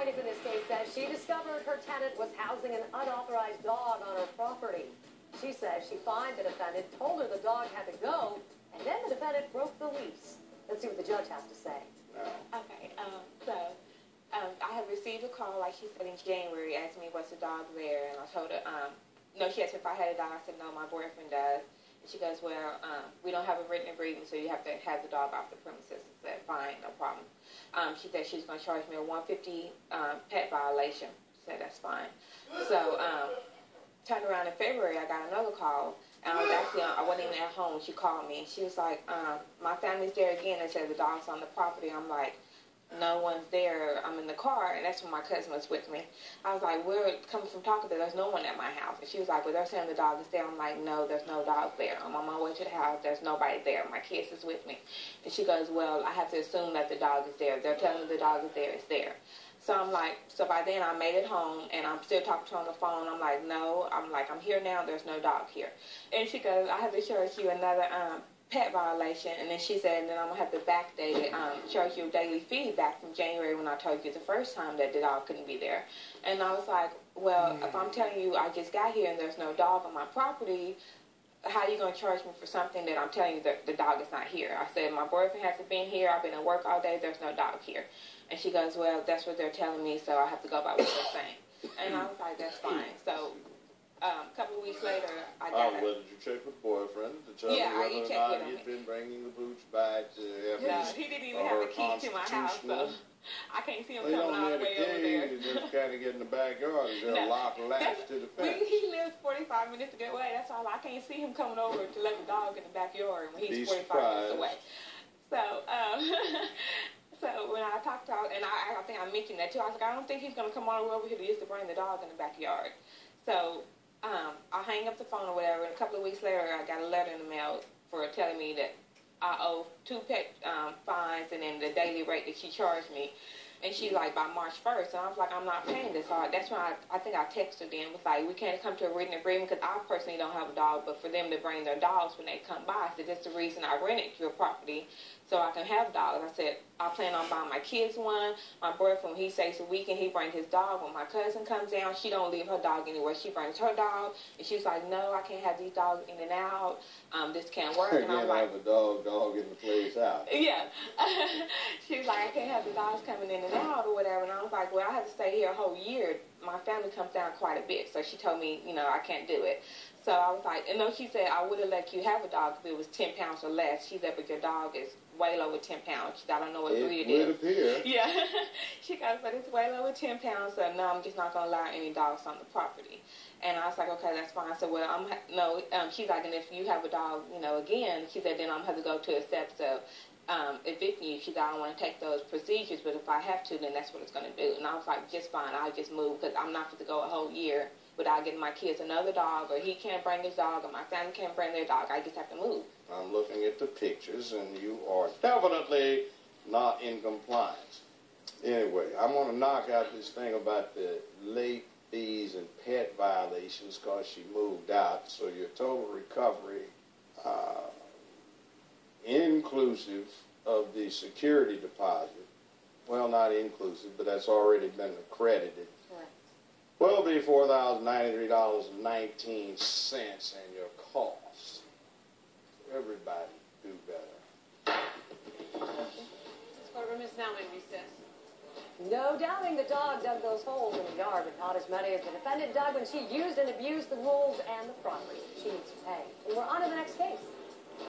plaintiff in this case says she discovered her tenant was housing an unauthorized dog on her property. She says she fined the defendant, told her the dog had to go, and then the defendant broke the lease. Let's see what the judge has to say. Okay, I have received a call, like she said, in January, asking me what's the dog there, and I told her, no, she asked me if I had a dog. I said, no, my boyfriend does. And she goes, well, we don't have a written agreement, so you have to have the dog off the premises. I said, fine, no problem. She said she's going to charge me a $150 pet violation. I said, that's fine. So, turned around in February, I got another call, and I wasn't even at home. She called me, and she was like, my family's there again. They said the dog's on the property. I'm like, no one's there. I'm in the car, and that's when my cousin was with me. I was like, we're coming from Taco Bell. There's no one at my house. And she was like, well, they're saying the dog is there. I'm like, no, there's no dog there. I'm on my way to the house. There's nobody there. My kids is with me. And she goes, well, I have to assume that the dog is there. They're telling me the dog is there. It's there. So I'm like, so by then I made it home, and I'm still talking to her on the phone. I'm like, no. I'm like, I'm here now. There's no dog here. And she goes, I have to charge you another pet violation. And then she said, and then I'm going to have to backdate it, charge you a daily fee back from January when I told you the first time that the dog couldn't be there. And I was like, well, if I'm telling you I just got here and there's no dog on my property, how are you going to charge me for something that I'm telling you that the dog is not here? I said, my boyfriend hasn't been here. I've been at work all day. There's no dog here. And she goes, well, that's what they're telling me, so I have to go by what they're saying. And I was like, that's fine. So a couple of weeks later, I got well, did you check with boyfriend to tell yeah, me whether or not he'd been bringing the boots back to no, he didn't even have a key to my house, so I can't see him coming all the way over there. You just kind of get in the backyard. Is there a lock latch to the fence? He lives 45 minutes away. That's all. I can't see him coming over to let the dog in the backyard when he's 45 minutes away. So, so when I talked to her, and I think I mentioned that too, I was like, I don't think he's going to come all the way over here to bring the dog in the backyard. So I hang up the phone or whatever, and a couple of weeks later, I got a letter in the mail for telling me that I owe 2 pet fines and then the daily rate that she charged me. And she's like, by March 1st. And I was like, I'm not paying this. So that's when I think I texted her then. Was like, we can't come to a written agreement because I personally don't have a dog, but for them to bring their dogs when they come by. I said, that's the reason I rented your property, so I can have dogs. I said, I plan on buying my kids one. My boyfriend, when he stays a weekend, he brings his dog. When my cousin comes down, she don't leave her dog anywhere. She brings her dog. And she's like, no, I can't have these dogs in and out. This can't work. And I'm like, have a dog in the place out. Yeah. She was like, I can't have the dogs coming in and out or whatever. And I was like, well, I have to stay here a whole year. My family comes down quite a bit. So she told me, I can't do it. So I was like, and no, she said, I would have let you have a dog if it was 10 pounds or less. She said, but your dog is way over 10 pounds. She said, I don't know what breed it is. It would appear. Yeah. She goes, but it's way over 10 pounds, so no, I'm just not going to allow any dogs on the property. And I was like, okay, that's fine. So, well, she's like, and if you have a dog, again, she said, then I'm going to have to go to a steps of evicting you. She said, I don't want to take those procedures, but if I have to, then that's what it's going to do. And I was like, just fine, I'll just move, because I'm not going to go a whole year without getting my kids another dog, or he can't bring his dog, or my family can't bring their dog. I just have to move. I'm looking at the pictures, and you are definitely not in compliance. Anyway, I'm going to knock out this thing about the late fees and pet violations because she moved out. So your total recovery, inclusive of the security deposit, well, not inclusive, but that's already been accredited, will be $4,093.19, and your cost. Everybody do better. This courtroom is now in recess. No doubting the dog dug those holes in the yard, but not as many as the defendant dug when she used and abused the rules and the property.